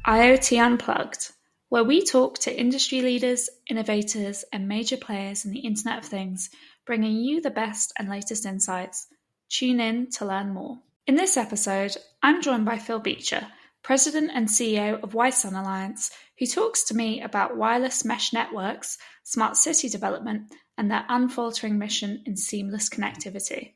IoT Unplugged, where we talk to industry leaders, innovators, and major players in the Internet of Things, bringing you the best and latest insights. Tune in to learn more. In this episode, I'm joined by Phil Beecher, President and CEO of Wi-Sun Alliance, who talks to me about wireless mesh networks, smart city development, and their unfaltering mission in seamless connectivity.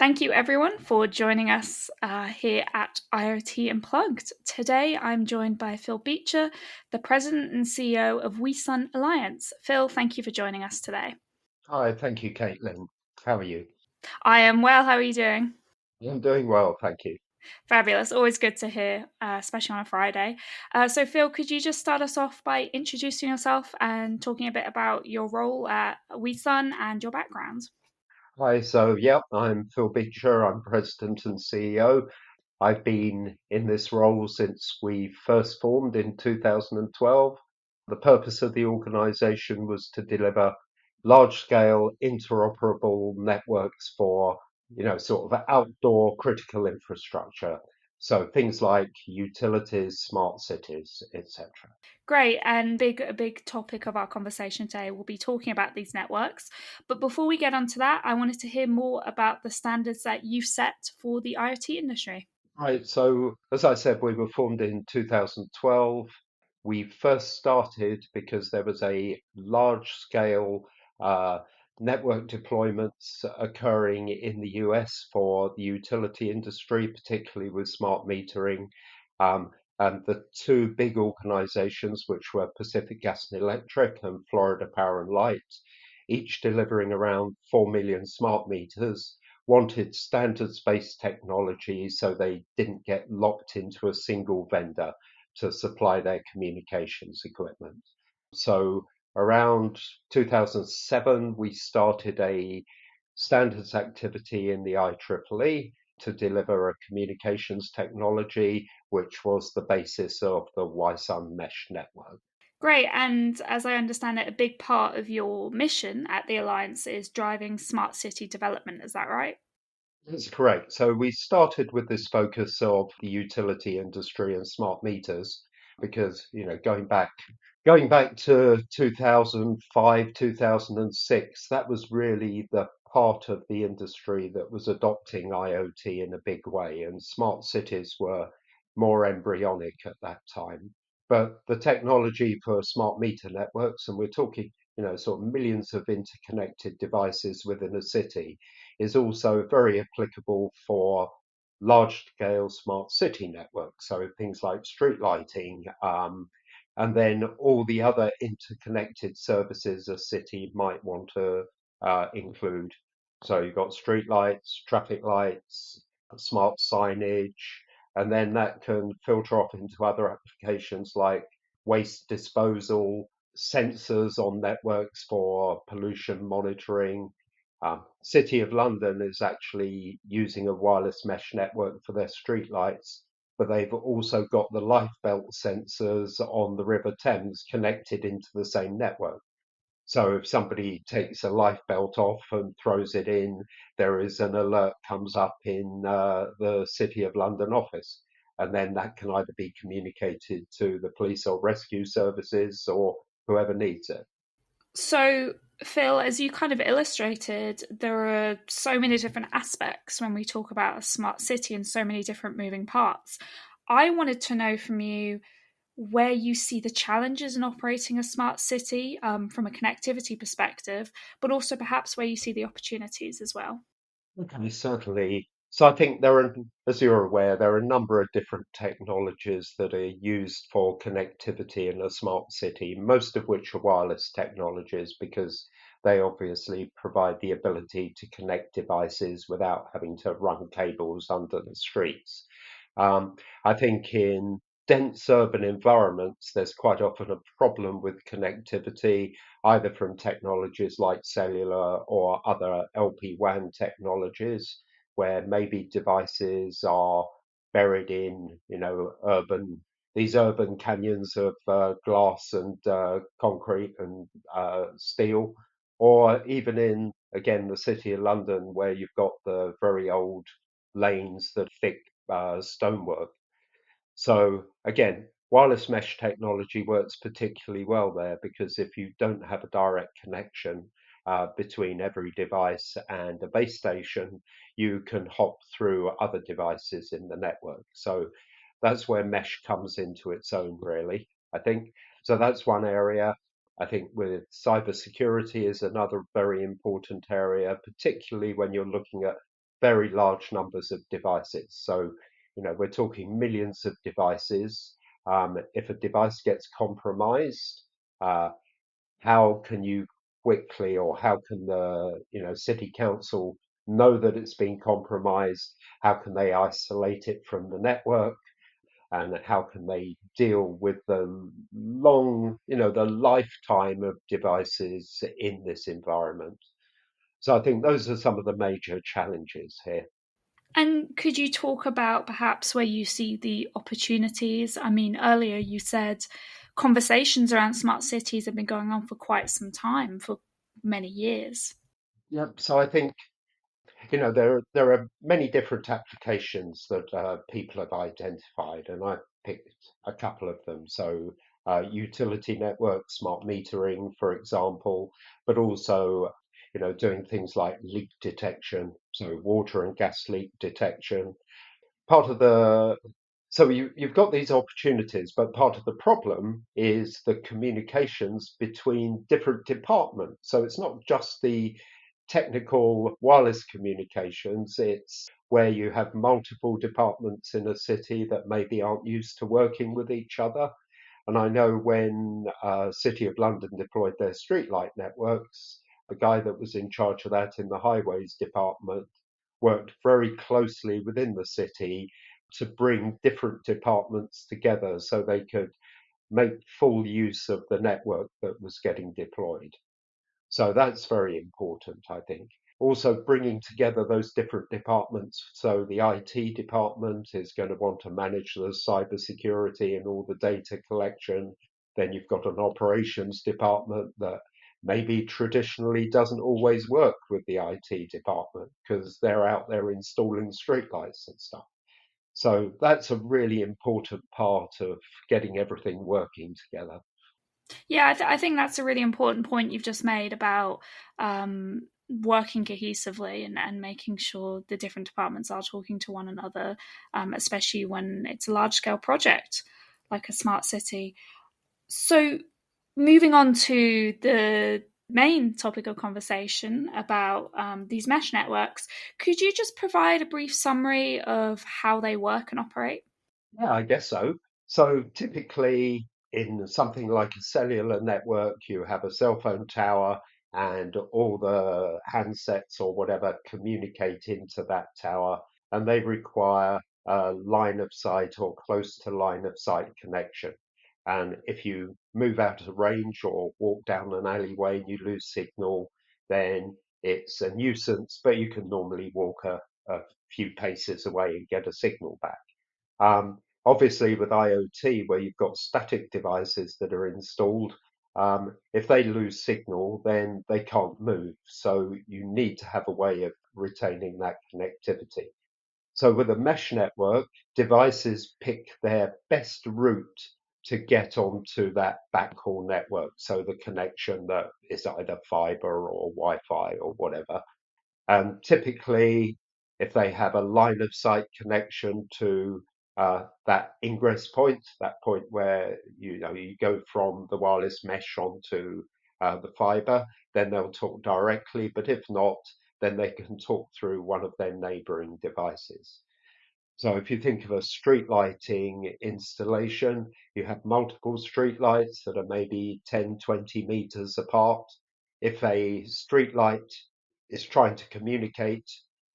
Thank you, everyone, for joining us here at IoT Unplugged. Today, I'm joined by Phil Beecher, the President and CEO of Wi-Sun Alliance. Phil, thank you for joining us today. Hi, thank you, Caitlin. How are you? I am well. How are you doing? I'm doing well, thank you. Fabulous. Always good to hear, especially on a Friday. So, Phil, could you just start us off by introducing yourself and talking a bit about your role at Wi-Sun and your background? I'm Phil Beecher. I'm President and CEO. I've been in this role since we first formed in 2012. The purpose of the organization was to deliver large-scale interoperable networks for, sort of outdoor critical infrastructure. So things like utilities, smart cities, etc. Great, and a big topic of our conversation today will be talking about these networks. But before we get onto that, I wanted to hear more about the standards that you've set for the IoT industry. Right. So, as I said, we were formed in 2012. We first started because there was a large scale uh, network deployments occurring in the US for the utility industry, particularly with smart metering. Um, and the two big organizations, which were Pacific Gas and Electric and Florida Power and Light, each delivering around 4 million smart meters, wanted standards-based technology so they didn't get locked into a single vendor to supply their communications equipment. So around 2007, we started a standards activity in the IEEE to deliver a communications technology, which was the basis of the Wi-Sun mesh network. Great, and as I understand it, a big part of your mission at the Alliance is driving smart city development. Is that right? That's correct. So we started with this focus of the utility industry and smart meters because, going back to 2005, 2006, that was really the part of the industry that was adopting IoT in a big way, and smart cities were more embryonic at that time. But the technology for smart meter networks, and we're talking, sort of millions of interconnected devices within a city, is also very applicable for large-scale smart city networks. So things like street lighting, and then all the other interconnected services a city might want to include. So you've got street lights, traffic lights, smart signage, and then that can filter off into other applications like waste disposal, sensors on networks for pollution monitoring. City of London is actually using a wireless mesh network for their streetlights, but they've also got the life belt sensors on the River Thames connected into the same network. So if somebody takes a life belt off and throws it in, there is an alert comes up in the City of London office, and then that can either be communicated to the police or rescue services or whoever needs it. So, Phil, as you kind of illustrated, there are so many different aspects when we talk about a smart city and so many different moving parts. I wanted to know from you where you see the challenges in operating a smart city from a connectivity perspective, but also perhaps where you see the opportunities as well. Okay, certainly. So I think as you're aware, there are a number of different technologies that are used for connectivity in a smart city, most of which are wireless technologies because they obviously provide the ability to connect devices without having to run cables under the streets. I think in dense urban environments, there's quite often a problem with connectivity either from technologies like cellular or other LP-WAN technologies, where maybe devices are buried in, these urban canyons of glass and concrete and steel, or even in, again, the City of London, where you've got the very old lanes that are thick stonework. So again, wireless mesh technology works particularly well there because if you don't have a direct connection between every device and a base station, you can hop through other devices in the network. So that's where mesh comes into its own, really, I think. So that's one area. I think with cybersecurity is another very important area, particularly when you're looking at very large numbers of devices. So, we're talking millions of devices. If a device gets compromised, uh, how can you quickly, or how can the city council know that it's been compromised? How can they isolate it from the network? And how can they deal with the lifetime of devices in this environment? So I think those are some of the major challenges here. And could you talk about perhaps where you see the opportunities? I mean, earlier you said conversations around smart cities have been going on for quite some time, for many years. Yep. So I think there are many different applications that people have identified, and I picked a couple of them. So utility networks, smart metering, for example, but also doing things like leak detection, so water and gas leak detection. Part of the So you've got these opportunities, but part of the problem is the communications between different departments. So it's not just the technical wireless communications, it's where you have multiple departments in a city that maybe aren't used to working with each other. And I know when City of London deployed their streetlight networks, the guy that was in charge of that in the highways department worked very closely within the city to bring different departments together so they could make full use of the network that was getting deployed. So that's very important, I think. Also, bringing together those different departments. So the IT department is going to want to manage the cybersecurity and all the data collection. Then you've got an operations department that maybe traditionally doesn't always work with the IT department because they're out there installing streetlights and stuff. So that's a really important part of getting everything working together. Yeah, I think that's a really important point you've just made about working cohesively and making sure the different departments are talking to one another, especially when it's a large scale project like a smart city. So, moving on to the main topic of conversation about these mesh networks, could you just provide a brief summary of how they work and operate? Yeah, I guess so. So typically in something like a cellular network, you have a cell phone tower and all the handsets or whatever communicate into that tower, and they require a line of sight or close to line of sight connection. And if you move out of range or walk down an alleyway and you lose signal, then it's a nuisance, but you can normally walk a few paces away and get a signal back. Obviously, with IoT, where you've got static devices that are installed, if they lose signal, then they can't move. So you need to have a way of retaining that connectivity. So with a mesh network, devices pick their best route to get onto that backhaul network. So the connection that is either fiber or Wi-Fi or whatever. And typically, if they have a line of sight connection to that ingress point, that point where you go from the wireless mesh onto the fiber, then they'll talk directly. But if not, then they can talk through one of their neighboring devices. So if you think of a street lighting installation, you have multiple street lights that are maybe 10, 20 meters apart. If a street light is trying to communicate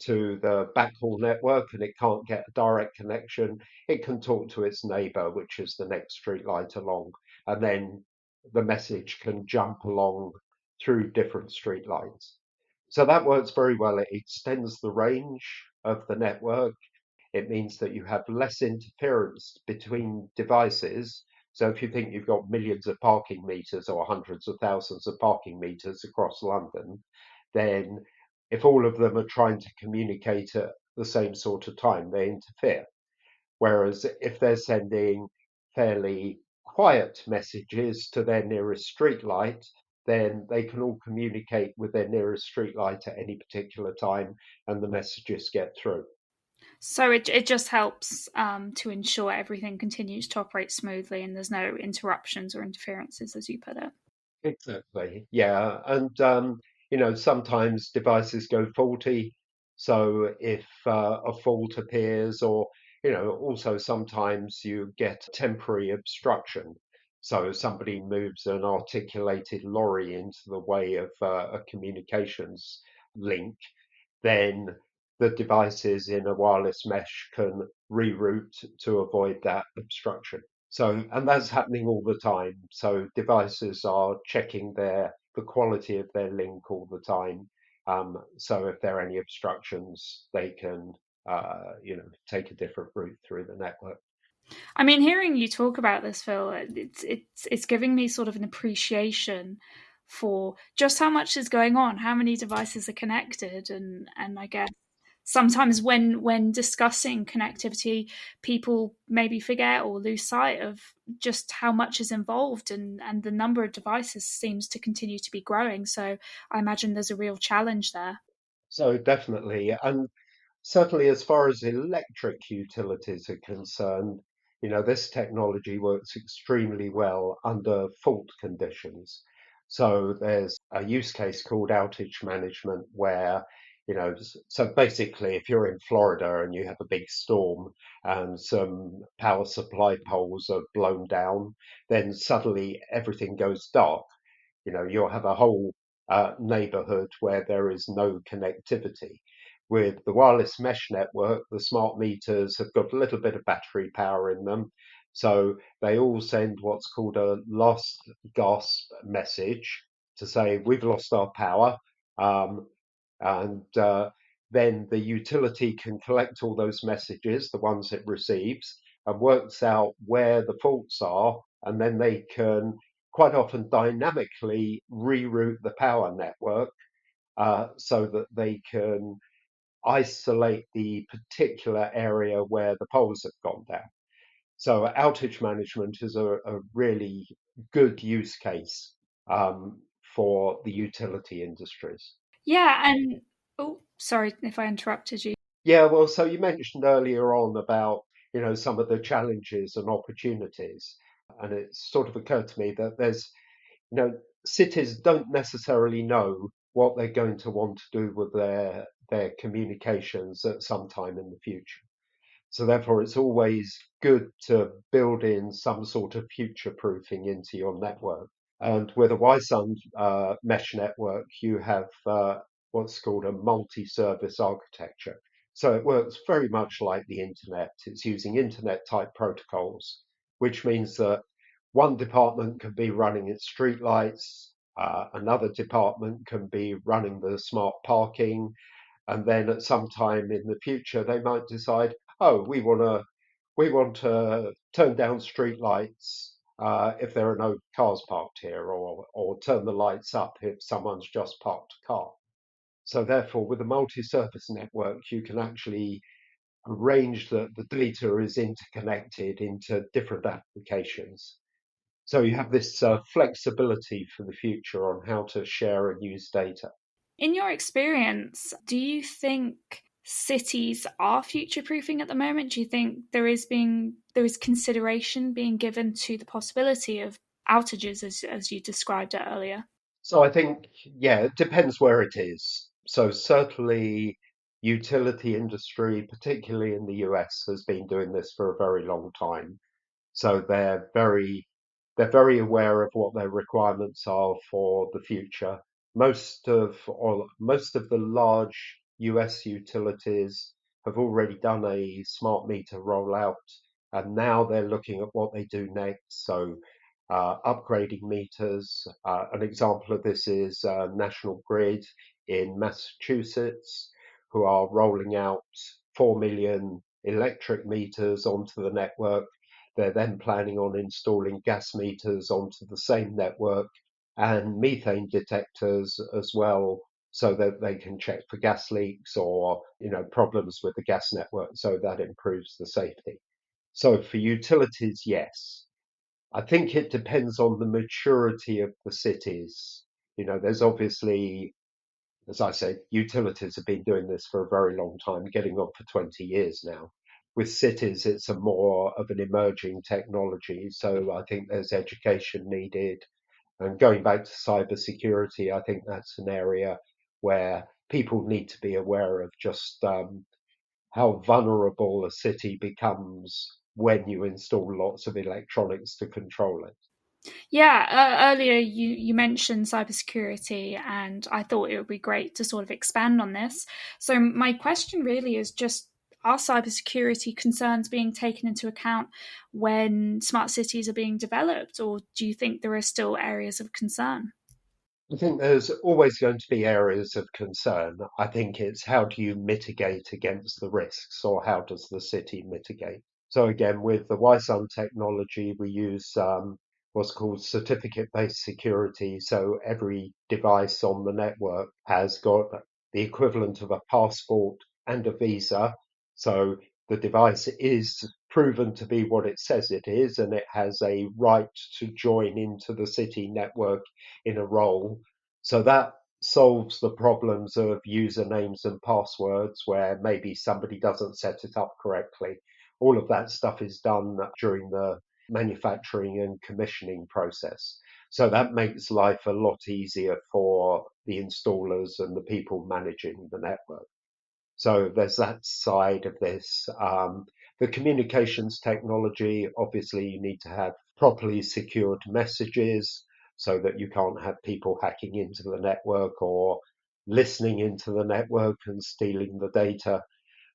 to the backhaul network and it can't get a direct connection, it can talk to its neighbor, which is the next street light along, and then the message can jump along through different street lights. So that works very well. It extends the range of the network. It means that you have less interference between devices. So if you think you've got millions of parking meters or hundreds of thousands of parking meters across London, then if all of them are trying to communicate at the same sort of time, they interfere. Whereas if they're sending fairly quiet messages to their nearest street light, then they can all communicate with their nearest street light at any particular time and the messages get through. So it just helps to ensure everything continues to operate smoothly and there's no interruptions or interferences, as you put it. Exactly. Yeah. And, sometimes devices go faulty. So if a fault appears, or, also sometimes you get temporary obstruction. So somebody moves an articulated lorry into the way of a communications link, then the devices in a wireless mesh can reroute to avoid that obstruction. So, and that's happening all the time. So devices are checking the quality of their link all the time. So if there are any obstructions, they can, take a different route through the network. I mean, hearing you talk about this, Phil, it's giving me sort of an appreciation for just how much is going on, how many devices are connected, and I guess sometimes when discussing connectivity, people maybe forget or lose sight of just how much is involved, and the number of devices seems to continue to be growing. So I imagine there's a real challenge there. So definitely, and certainly, as far as electric utilities are concerned, this technology works extremely well under fault conditions. So there's a use case called outage management where, so basically, if you're in Florida and you have a big storm and some power supply poles are blown down, then suddenly everything goes dark. You'll have a whole neighborhood where there is no connectivity. With the wireless mesh network, the smart meters have got a little bit of battery power in them. So they all send what's called a lost gasp message to say, we've lost our power. Um, and then the utility can collect all those messages, the ones it receives, and works out where the faults are. And then they can quite often dynamically reroute the power network so that they can isolate the particular area where the poles have gone down. So outage management is a really good use case for the utility industries. Yeah, and oh, sorry if I interrupted you. Yeah, well, so you mentioned earlier on about, some of the challenges and opportunities. And it sort of occurred to me that you know, cities don't necessarily know what they're going to want to do with their communications at some time in the future. So therefore, it's always good to build in some sort of future proofing into your network. And with a Wi-Sun mesh network, you have what's called a multi-service architecture. So it works very much like the internet. It's using internet type protocols, which means that one department can be running its streetlights, another department can be running the smart parking, and then at some time in the future they might decide, oh, we want to turn down street lights if there are no cars parked here, or turn the lights up if someone's just parked a car. So therefore, with a multi-service network, you can actually arrange that the data is interconnected into different applications. So you have this flexibility for the future on how to share and use data. In your experience, do you think cities are future proofing at the moment? Do you think there is consideration being given to the possibility of outages as you described it earlier? So I think, yeah, it depends where it is. So certainly utility industry, particularly in the US, has been doing this for a very long time. So they're very aware of what their requirements are for the future. Most of the large US utilities have already done a smart meter rollout, and now they're looking at what they do next. So upgrading meters. An example of this is National Grid in Massachusetts, who are rolling out 4 million electric meters onto the network. They're then planning on installing gas meters onto the same network and methane detectors as well, so that they can check for gas leaks or problems with the gas network, so that improves the safety. So for utilities, yes. I think it depends on the maturity of the cities. There's obviously, as I said, utilities have been doing this for a very long time, getting on for 20 years now. With cities, it's a more of an emerging technology. So I think there's education needed. And going back to cybersecurity, I think that's an area where people need to be aware of just how vulnerable a city becomes when you install lots of electronics to control it. Yeah, earlier you mentioned cybersecurity, and I thought it would be great to sort of expand on this. So, my question really is just, are cybersecurity concerns being taken into account when smart cities are being developed, or do you think there are still areas of concern? I think there's always going to be areas of concern. I think it's how do you mitigate against the risks, or how does the city mitigate? So again, with the YSUN technology, we use what's called certificate-based security. So every device on the network has got the equivalent of a passport and a visa. So the device is proven to be what it says it is, and it has a right to join into the city network in a role. So that solves the problems of usernames and passwords where maybe somebody doesn't set it up correctly. All of that stuff is done during the manufacturing and commissioning process. So that makes life a lot easier for the installers and the people managing the network. So there's that side of this. The communications technology, obviously, you need to have properly secured messages so that you can't have people hacking into the network or listening into the network and stealing the data.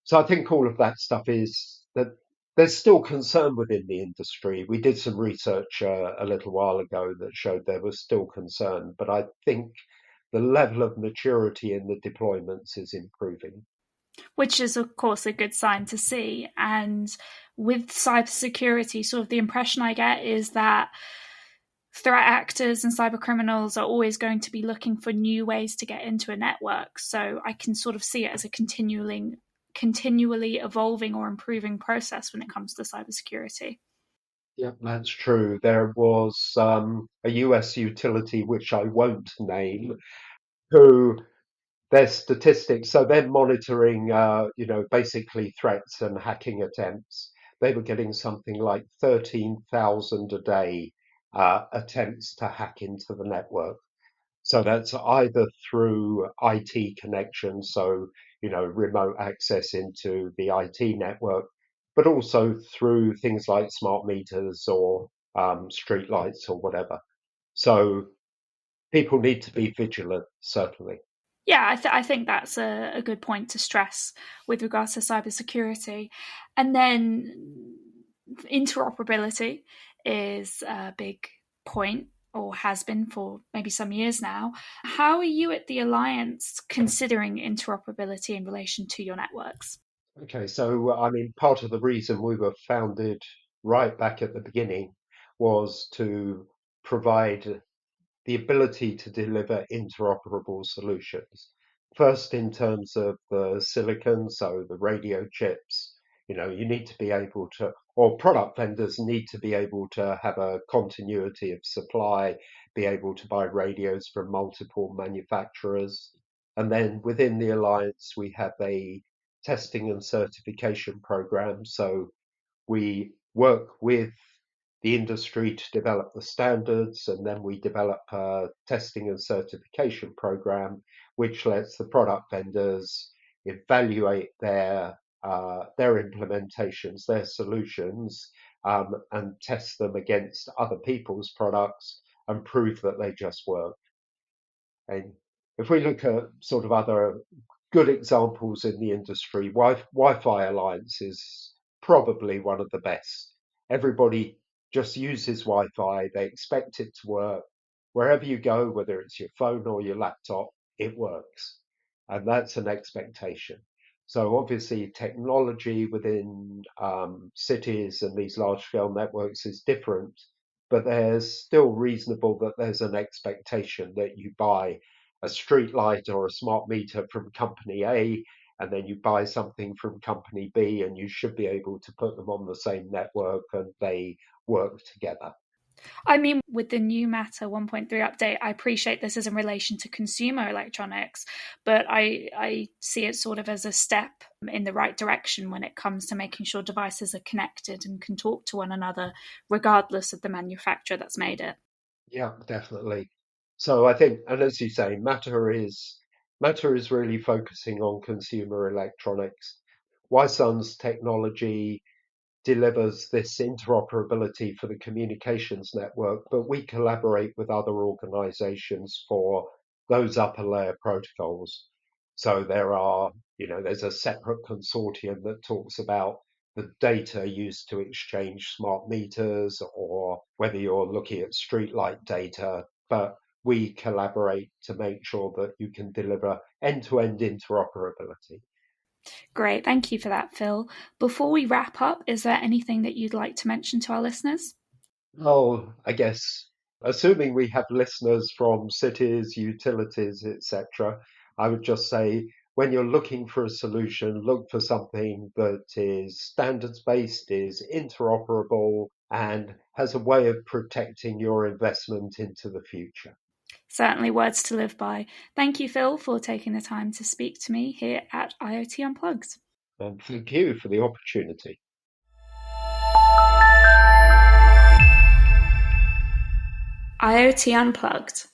So I think all of that stuff is that there's still concern within the industry. We did some research a little while ago that showed there was still concern, but I think the level of maturity in the deployments is improving. Which is, of course, a good sign to see. And with cybersecurity, sort of the impression I get is that threat actors and cyber criminals are always going to be looking for new ways to get into a network. So I can sort of see it as a continually evolving or improving process when it comes to cybersecurity. Yeah, that's true. There was a US utility, which I won't name, who their statistics, so they're monitoring, basically threats and hacking attempts. They were getting something like 13,000 a day attempts to hack into the network. So that's either through IT connections, so remote access into the IT network, but also through things like smart meters or street lights or whatever. So people need to be vigilant, certainly. Yeah, I think that's a good point to stress with regards to cybersecurity. And then interoperability is a big point, or has been for maybe some years now. How are you at the Alliance considering interoperability in relation to your networks? Okay, so I mean, part of the reason we were founded right back at the beginning was to provide the ability to deliver interoperable solutions. First, in terms of the silicon, so the radio chips, you need to be able to, or product vendors need to be able to have a continuity of supply, be able to buy radios from multiple manufacturers. And then within the alliance, we have a testing and certification program. So we work with the industry to develop the standards, and then we develop a testing and certification program, which lets the product vendors evaluate their implementations, their solutions, and test them against other people's products and prove that they just work. And if we look at sort of other good examples in the industry, Wi-Fi Alliance is probably one of the best. Everybody just uses Wi-Fi. They expect it to work. Wherever you go, whether it's your phone or your laptop, it works. And that's an expectation. So obviously technology within cities and these large scale networks is different, but there's still reasonable that there's an expectation that you buy a street light or a smart meter from company A, and then you buy something from company B, and you should be able to put them on the same network and they work together. I mean, with the new Matter 1.3 update, I appreciate this is in relation to consumer electronics, but I see it sort of as a step in the right direction when it comes to making sure devices are connected and can talk to one another, regardless of the manufacturer that's made it. Yeah, definitely. So I think, and as you say, Matter is really focusing on consumer electronics. Yson's technology delivers this interoperability for the communications network, but we collaborate with other organizations for those upper layer protocols. So there's a separate consortium that talks about the data used to exchange smart meters or whether you're looking at streetlight data, but we collaborate to make sure that you can deliver end-to-end interoperability. Great, thank you for that, Phil. Before we wrap up, is there anything that you'd like to mention to our listeners? Oh, I guess, assuming we have listeners from cities, utilities, etc., I would just say when you're looking for a solution, look for something that is standards based, is interoperable, and has a way of protecting your investment into the future. Certainly words to live by. Thank you, Phil, for taking the time to speak to me here at IoT Unplugged. And thank you for the opportunity. IoT Unplugged,